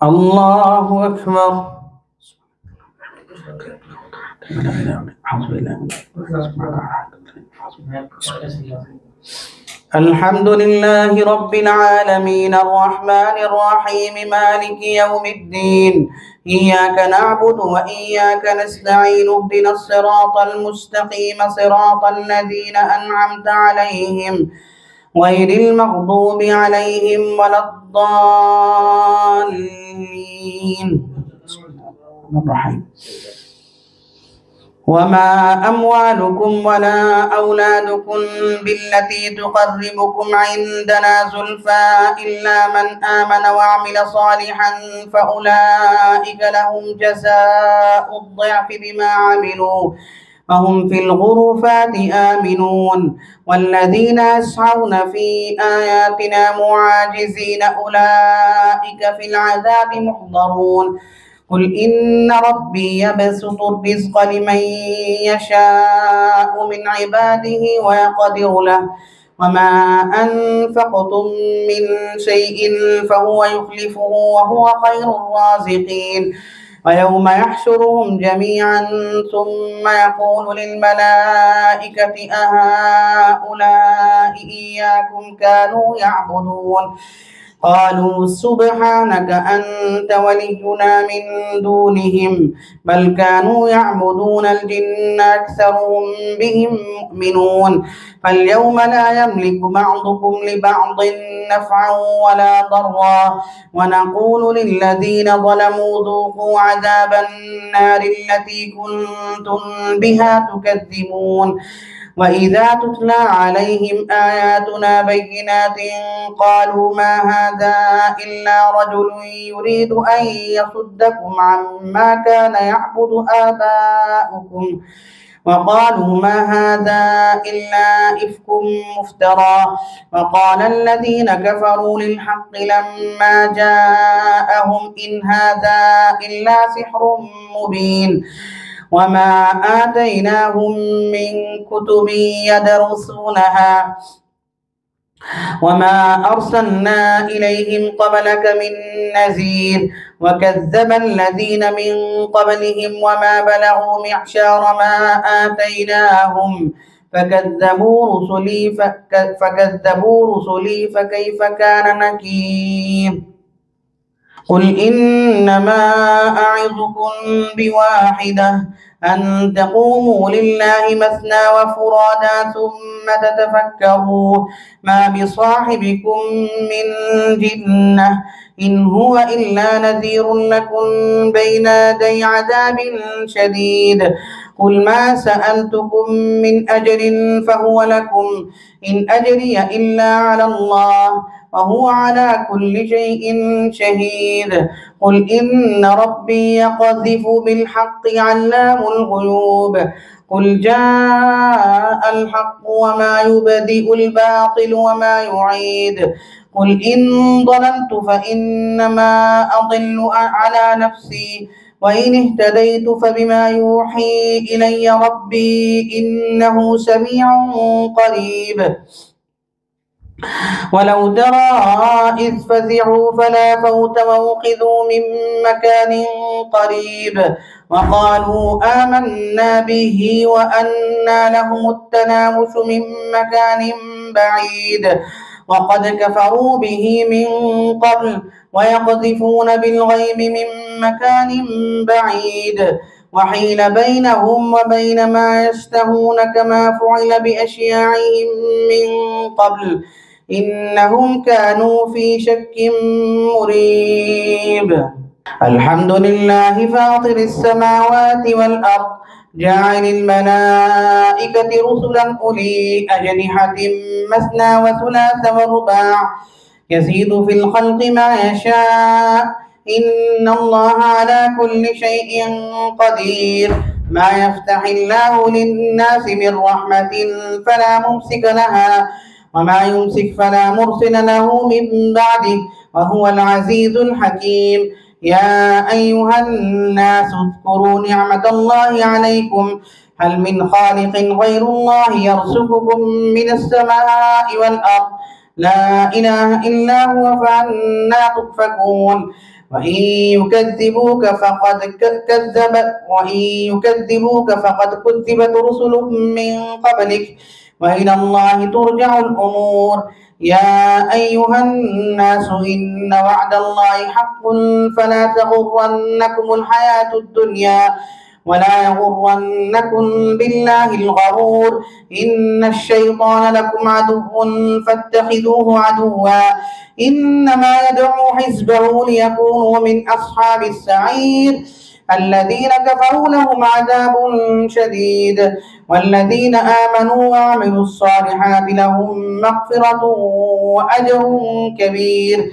الله أكبر. الحمد لله رب العالمين الرحمن الرحيم مالك يوم الدين إياك نعبد وإياك نستعين اهدنا الصراط المستقيم صراط الذين أنعمت عليهم غير المغضوب عليهم ولا الضالين. وما أموالكم ولا أولادكم بالتي تقربكم عندنا زلفى إلا من آمن وعمل صالحا فأولئك لهم جزاء الضعف بما عملوا وهم في الغرفات آمنون والذين يسعون في آياتنا معاجزين أولئك في العذاب محضرون. قل إن ربي يبسط الرزق لمن يشاء من عباده ويقدر له وما أنفقتم من شيء فهو يخلفه وهو خير الرازقين. ويوم يحشرهم جميعا ثم يقول للملائكة أهؤلاء إياكم كانوا يعبدون قالوا سبحانك أنت ولينا من دونهم بل كانوا يعبدون الجن أكثرهم بهم مؤمنون. فاليوم لا يملك بعضكم لبعض نفعا ولا ضرا ونقول للذين ظلموا ذوقوا عذاب النار التي كنتم بها تكذبون. وإذا تتلى عليهم آياتنا بينات قالوا ما هذا إلا رجل يريد أن يصدكم عما كان يعبد آباؤكم وقالوا ما هذا إلا إفك مفترى. وقال الذين كفروا للحق لما جاءهم إن هذا إلا سحر مبين. وما آتيناهم من كتب يدرسونها وما أرسلنا إليهم قبلك من نذير. وكذب الذين من قبلهم وما بلغوا معشار ما آتيناهم فكذبوا رسلي فكيف كان نكير. قل إنما أعظكم بواحدة أن تقوموا لله مثنى وفرادا ثم تتفكروا ما بصاحبكم من جنة إن هو إلا نذير لكم بين يدي عذاب شديد. قل ما سألتكم من أجر فهو لكم إن أجري إلا على الله وهو على كل شيء شهيد. قل إن ربي يقذف بالحق علام الغيوب. قل جاء الحق وما يبدئ الباطل وما يعيد. قل إن ضللت فإنما أضل على نفسي وإن اهتديت فبما يوحي إلي ربي إنه سميع قريب. ولو ترى إذ فزعوا فلا فوت وأخذوا من مكان قريب وقالوا آمنا به وأنى لهم التناوش من مكان بعيد وقد كفروا به من قبل ويقذفون بالغيب من مكان بعيد وحيل بينهم وبين ما يشتهون كما فعل بأشياعهم من قبل إنهم كانوا في شك مريب. الحمد لله فاطر السماوات والأرض جاعل الملائكة رسلا أولي أجنحة مثنى وثلاث ورباع يزيد في الخلق ما يشاء إن الله على كل شيء قدير. ما يفتح الله للناس من رحمة فلا ممسك لها وما يمسك فلا مرسل له من بعده وهو العزيز الحكيم. يا أيها الناس اذكروا نعمة الله عليكم هل من خالق غير الله يرزقكم من السماء والأرض لا إله إلا هو فأنى تؤفكون. وإن يكذبوك فقد كذبت رسل من قبلك وإلى الله ترجع الأمور. يا أيها الناس إن وعد الله حق فلا تغرنكم الحياة الدنيا ولا يغرنكم بالله الغرور. إن الشيطان لكم عدو فاتخذوه عدوا إنما يدعو حزبه ليكونوا من أصحاب السعير. الذين كفروا لهم عذاب شديد والذين آمنوا وعملوا الصالحات لهم مغفرة وأجر كبير.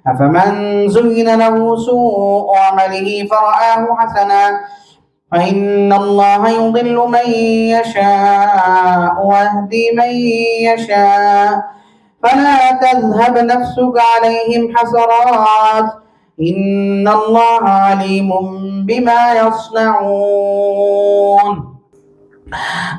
أفمن زين له سوء عمله فرآه حسنا فإن الله يضل من يشاء ويهدي من يشاء فلا تذهب نفسك عليهم حسرات إن الله عليم بما يصنعون.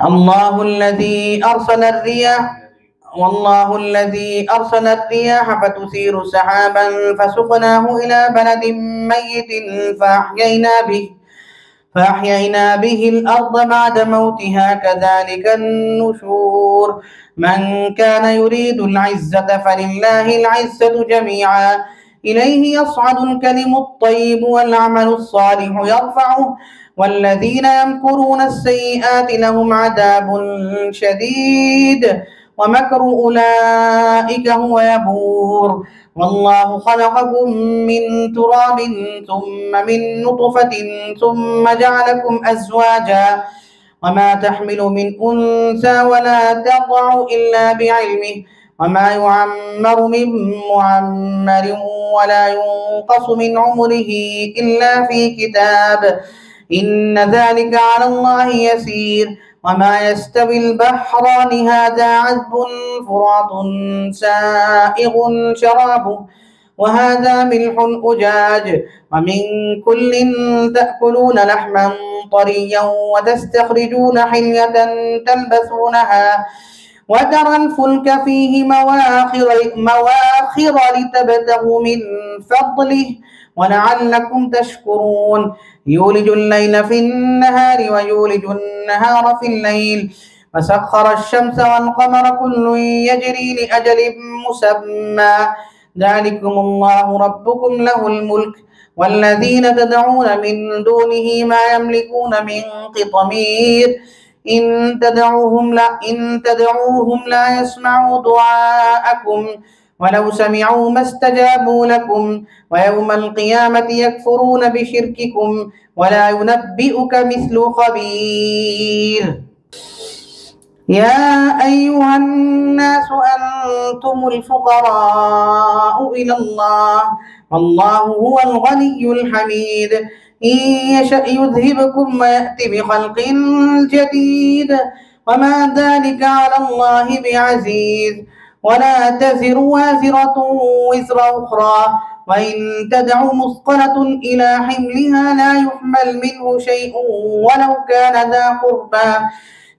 والله الذي أرسل الرياح فتثير سحابا فسقناه إلى بلد ميت فأحيينا به الأرض بعد موتها كذلك النشور. من كان يريد العزة فلله العزة جميعا إليه يصعد الكلم الطيب والعمل الصالح يرفعه والذين يمكرون السيئات لهم عذاب شديد ومكر أولئك هو يبور. والله خلقكم من تراب ثم من نطفة ثم جعلكم أزواجا وما تحمل من أنثى ولا تضع إلا بعلمه وما يعمر من معمر ولا ينقص من عمره إلا في كتاب إن ذلك على الله يسير. وما يستوي البحران هذا عذب فرات سائغ شرابه وهذا ملح أجاج ومن كل تأكلون لحما طريا وتستخرجون حلية تلبسونها وترى الفلك فيه مواخر لتبتغوا من فضله ولعلكم تشكرون. يولج الليل في النهار ويولج النهار في الليل وسخر الشمس والقمر كل يجري لأجل مسمى ذلكم الله ربكم له الملك والذين تدعون من دونه ما يملكون من قطمير إن تدعوهم لا يسمعوا دعاءكم ولو سمعوا ما استجابوا لكم ويوم القيامة يكفرون بشرككم ولا ينبئك مثل خبير. يا أيها الناس أنتم الفقراء إلى الله والله هو الغني الحميد. إن يشأ يذهبكم ويأتي بخلق جديد وما ذلك على الله بعزيز. ولا تزر وازرة وزر أخرى وإن تدع مثقلة إلى حملها لا يحمل منه شيء ولو كان ذا قربى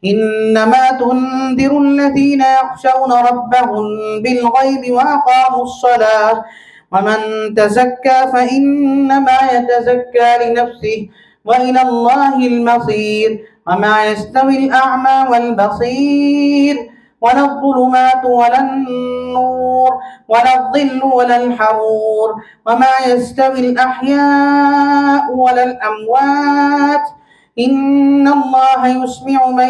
إنما تنذر الذين يخشون ربهم بالغيب وأقاموا الصلاة ومن تزكى فإنما يتزكى لنفسه وإلى الله المصير. وما يستوي الأعمى والبصير ولا الظلمات ولا النور ولا الظل ولا الحرور وما يستوي الأحياء ولا الأموات إن الله يسمع من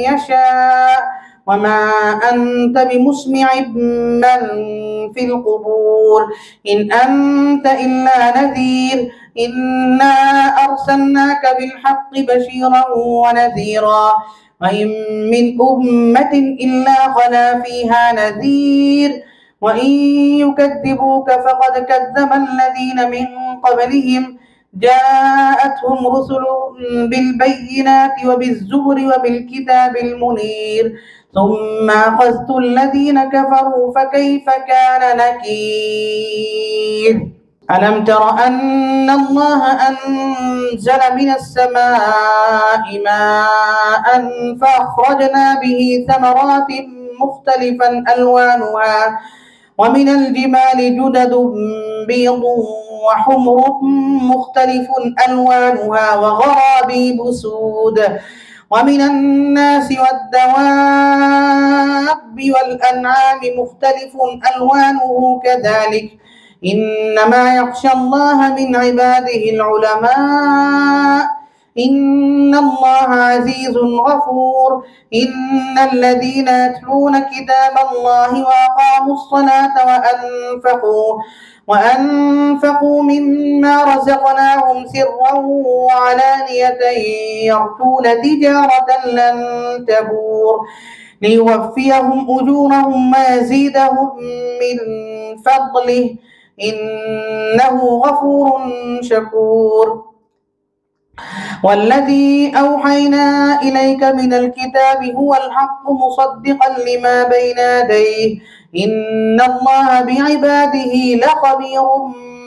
يشاء وما أنت بمسمع من في القبور إن أنت إلا نذير. إنا أرسلناك بالحق بشيرا ونذيرا وإن من أمة إلا خلا فيها نذير. وإن يكذبوك فقد كذب الذين من قبلهم جاءتهم رسلهم بالبينات وبالزبر وبالكتاب المنير ثم أخذت الذين كفروا فكيف كان نكير. ألم تر أن الله أنزل من السماء ماء فأخرجنا به ثمرات مختلفا ألوانها ومن الجبال جدد بيض وحمر مختلف ألوانها وغرابيب سود ومن الناس والدواب والأنعام مختلف ألوانه كذلك إنما يخشى الله من عباده العلماء إن الله عزيز غفور إن الذين يتلون كتاب الله وأقاموا الصلاة وأنفقوا مما رزقناهم سرا وعلانية يرجون تجارة لن تبور ليوفيهم أجورهم ويزيدهم من فضله إنه غفور شكور والذي أوحينا إليك من الكتاب هو الحق مصدقا لما بين يديه إن الله بعباده لخبير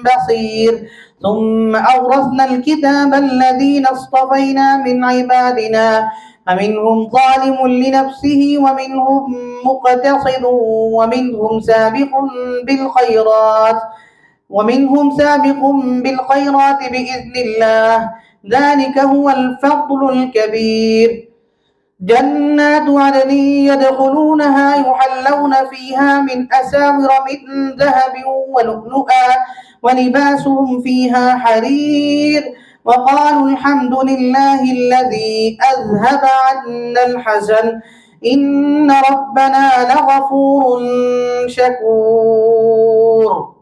بصير ثم أورثنا الكتاب الذين اصطفينا من عبادنا فمنهم ظالم لنفسه ومنهم مقتصد ومنهم سابق بالخيرات بإذن الله ذلك هو الفضل الكبير جنات عدن يدخلونها يحلون فيها من أساور من ذهب ولؤلؤا ولباسهم فيها حرير وقالوا الحمد لله الذي أذهب عنا الحزن إن ربنا لغفور شكور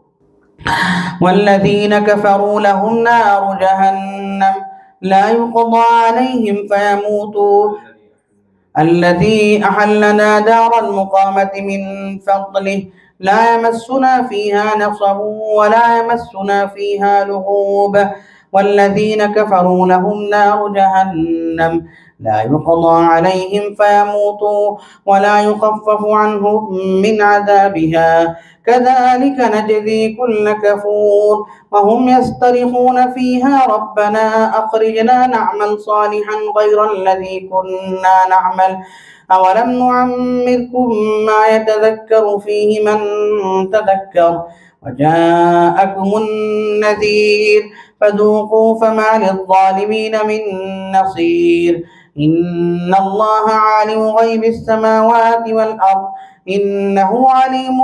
والذين كفروا لهم نار جهنم لا يقضى عليهم فيموتوا الذي أحلنا دار المقامة من فضله لا يمسنا فيها نصب ولا يمسنا فيها لغوب والذين كفروا لهم نار جهنم لا يقضى عليهم فيموتوا ولا يخفف عنهم من عذابها كذلك نجزي كل كفور وهم يصطرخون فيها ربنا أخرجنا نعمل صالحا غير الذي كنا نعمل أولم نعمركم ما يتذكر فيه من تذكر وجاءكم النذير فذوقوا فما للظالمين من نصير إن الله عالم غيب السماوات والأرض إنه عليم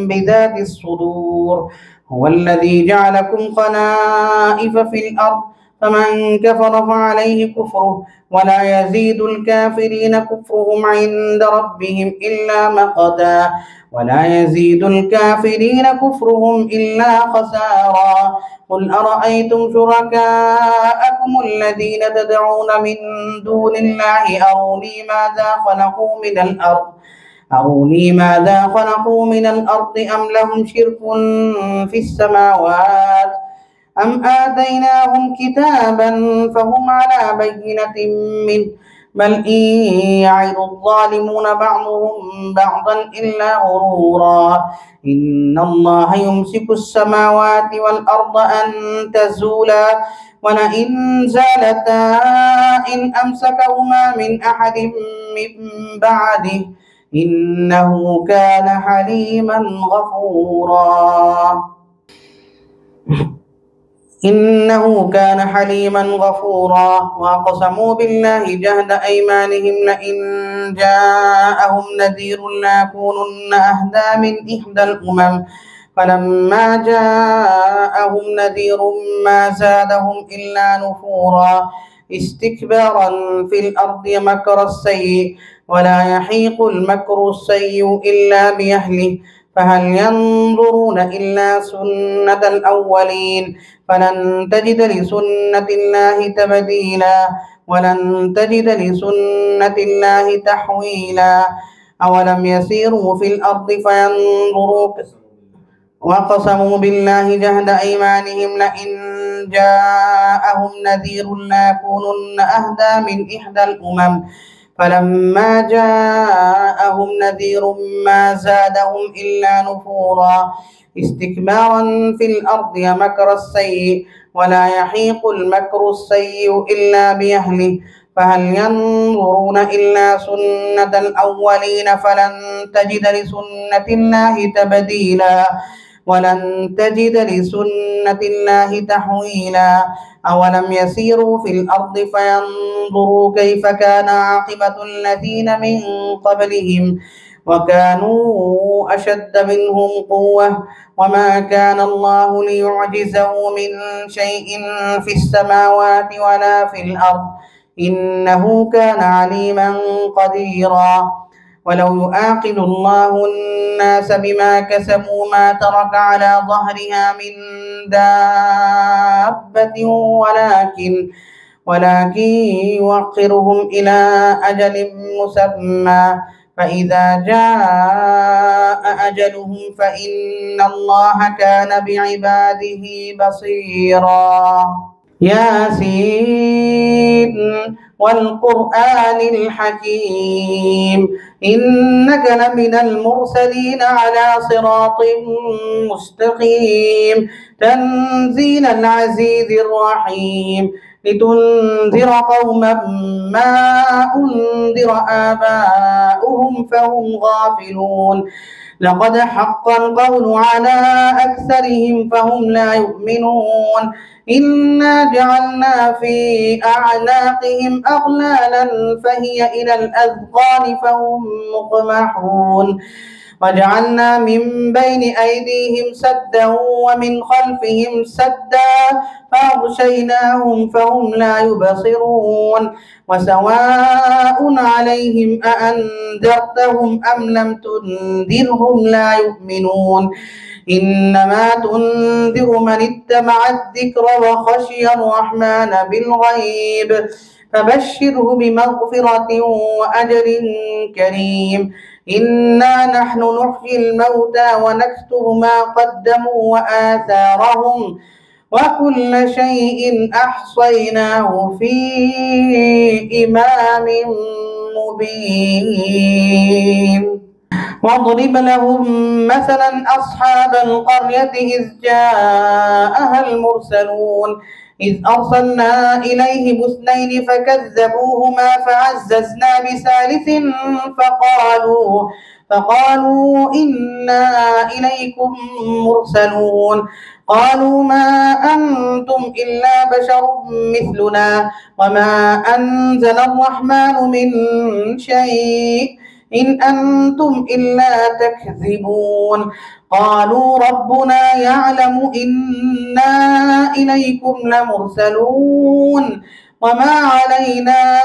بذات الصدور هو الذي جعلكم خلائف في الأرض فمن كفر فعليه كفره ولا يزيد الكافرين كفرهم عند ربهم إلا مقتا ولا يزيد الكافرين كفرهم إلا خسارا قل أرأيتم شركاءكم الذين تدعون من دون الله أروني ماذا خلقوا من الأرض أم لهم شرك في السماوات أم آتيناهم كتابا فهم على بينة منه بل إن يعد الظالمون بعضهم بعضا إلا غرورا إن الله يمسك السماوات والأرض أن تزولا ولئن زالتا إن أمسكهما من أحد من بعده إنه كان حليما غفورا وأقسموا بالله جهد أيمانهم لئن جاءهم نذير ليكونن أهدى من إحدى الأمم فلما جاءهم نذير ما زادهم إلا نفورا استكبارا في الأرض مكر السيء ولا يحيق المكر السيء إلا بأهله فهل ينظرون إلا سنة الأولين فلن تجد لسنة الله تبديلا ولن تجد لسنة الله تحويلا أولم يسيروا في الأرض فينظروا وقسموا بالله جهد أيمانهم لئن جاءهم نذير ليكونن أهدى من إحدى الأمم فلما جاءهم نذير ما زادهم إلا نفورا استكبارا في الأرض مكر السيء ولا يحيق المكر السيء إلا بأهله فهل ينظرون إلا سنة الأولين فلن تجد لسنة الله تبديلا ولن تجد لسنة الله تحويلا أولم يسيروا في الأرض فينظروا كيف كان عاقبة الذين من قبلهم وكانوا أشد منهم قوة وما كان الله ليعجزه من شيء في السماوات ولا في الأرض إنه كان عليما قديرا ولو يؤاخذ الله الناس بما كسبوا ما ترك على ظهرها من دابة ولكن يوقرهم إلى أجل مسمى فإذا جاء أجلهم فإن الله كان بعباده بصيرا ياسين والقرآن الحكيم إنك لمن المرسلين على صراط مستقيم تنزيل العزيز الرحيم لتنذر قوما ما أنذر آباؤهم فهم غافلون لقد حق القول على أكثرهم فهم لا يؤمنون إنا جعلنا في أعناقهم أغلالا فهي إلى الأذقان فهم مقمحون وجعلنا من بين أيديهم سدا ومن خلفهم سدا فأغشيناهم فهم لا يبصرون وسواء عليهم أأنذرتهم أم لم تنذرهم لا يؤمنون إنما تنذر من اتبع الذكر وخشي الرحمن بالغيب فبشره بمغفرة وأجر كريم إنا نحن نحيي الموتى ونكتب ما قدموا وآثارهم وكل شيء أحصيناه في إمام مبين واضرب لهم مثلا أصحاب القرية إذ جاءها المرسلون إذ أرسلنا إليهم اثنين فكذبوهما فعززنا بثالث فقالوا إنا إليكم مرسلون قالوا ما أنتم إلا بشر مثلنا وما أنزل الرحمن من شيء إن أنتم إلا تكذبون قالوا ربنا يعلم إنا إليكم لمرسلون وما علينا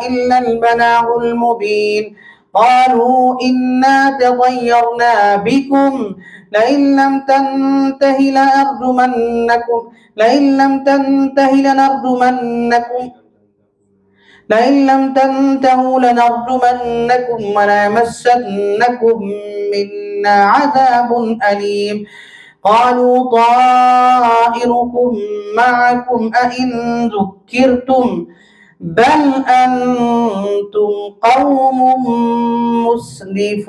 إلا البلاغ المبين قالوا إنا تطيرنا بكم لئن لم تنتهوا لنرجمنكم وليمسنكم منا عذاب أليم قالوا طائركم معكم أئن ذكرتم بل أنتم قوم مسرفون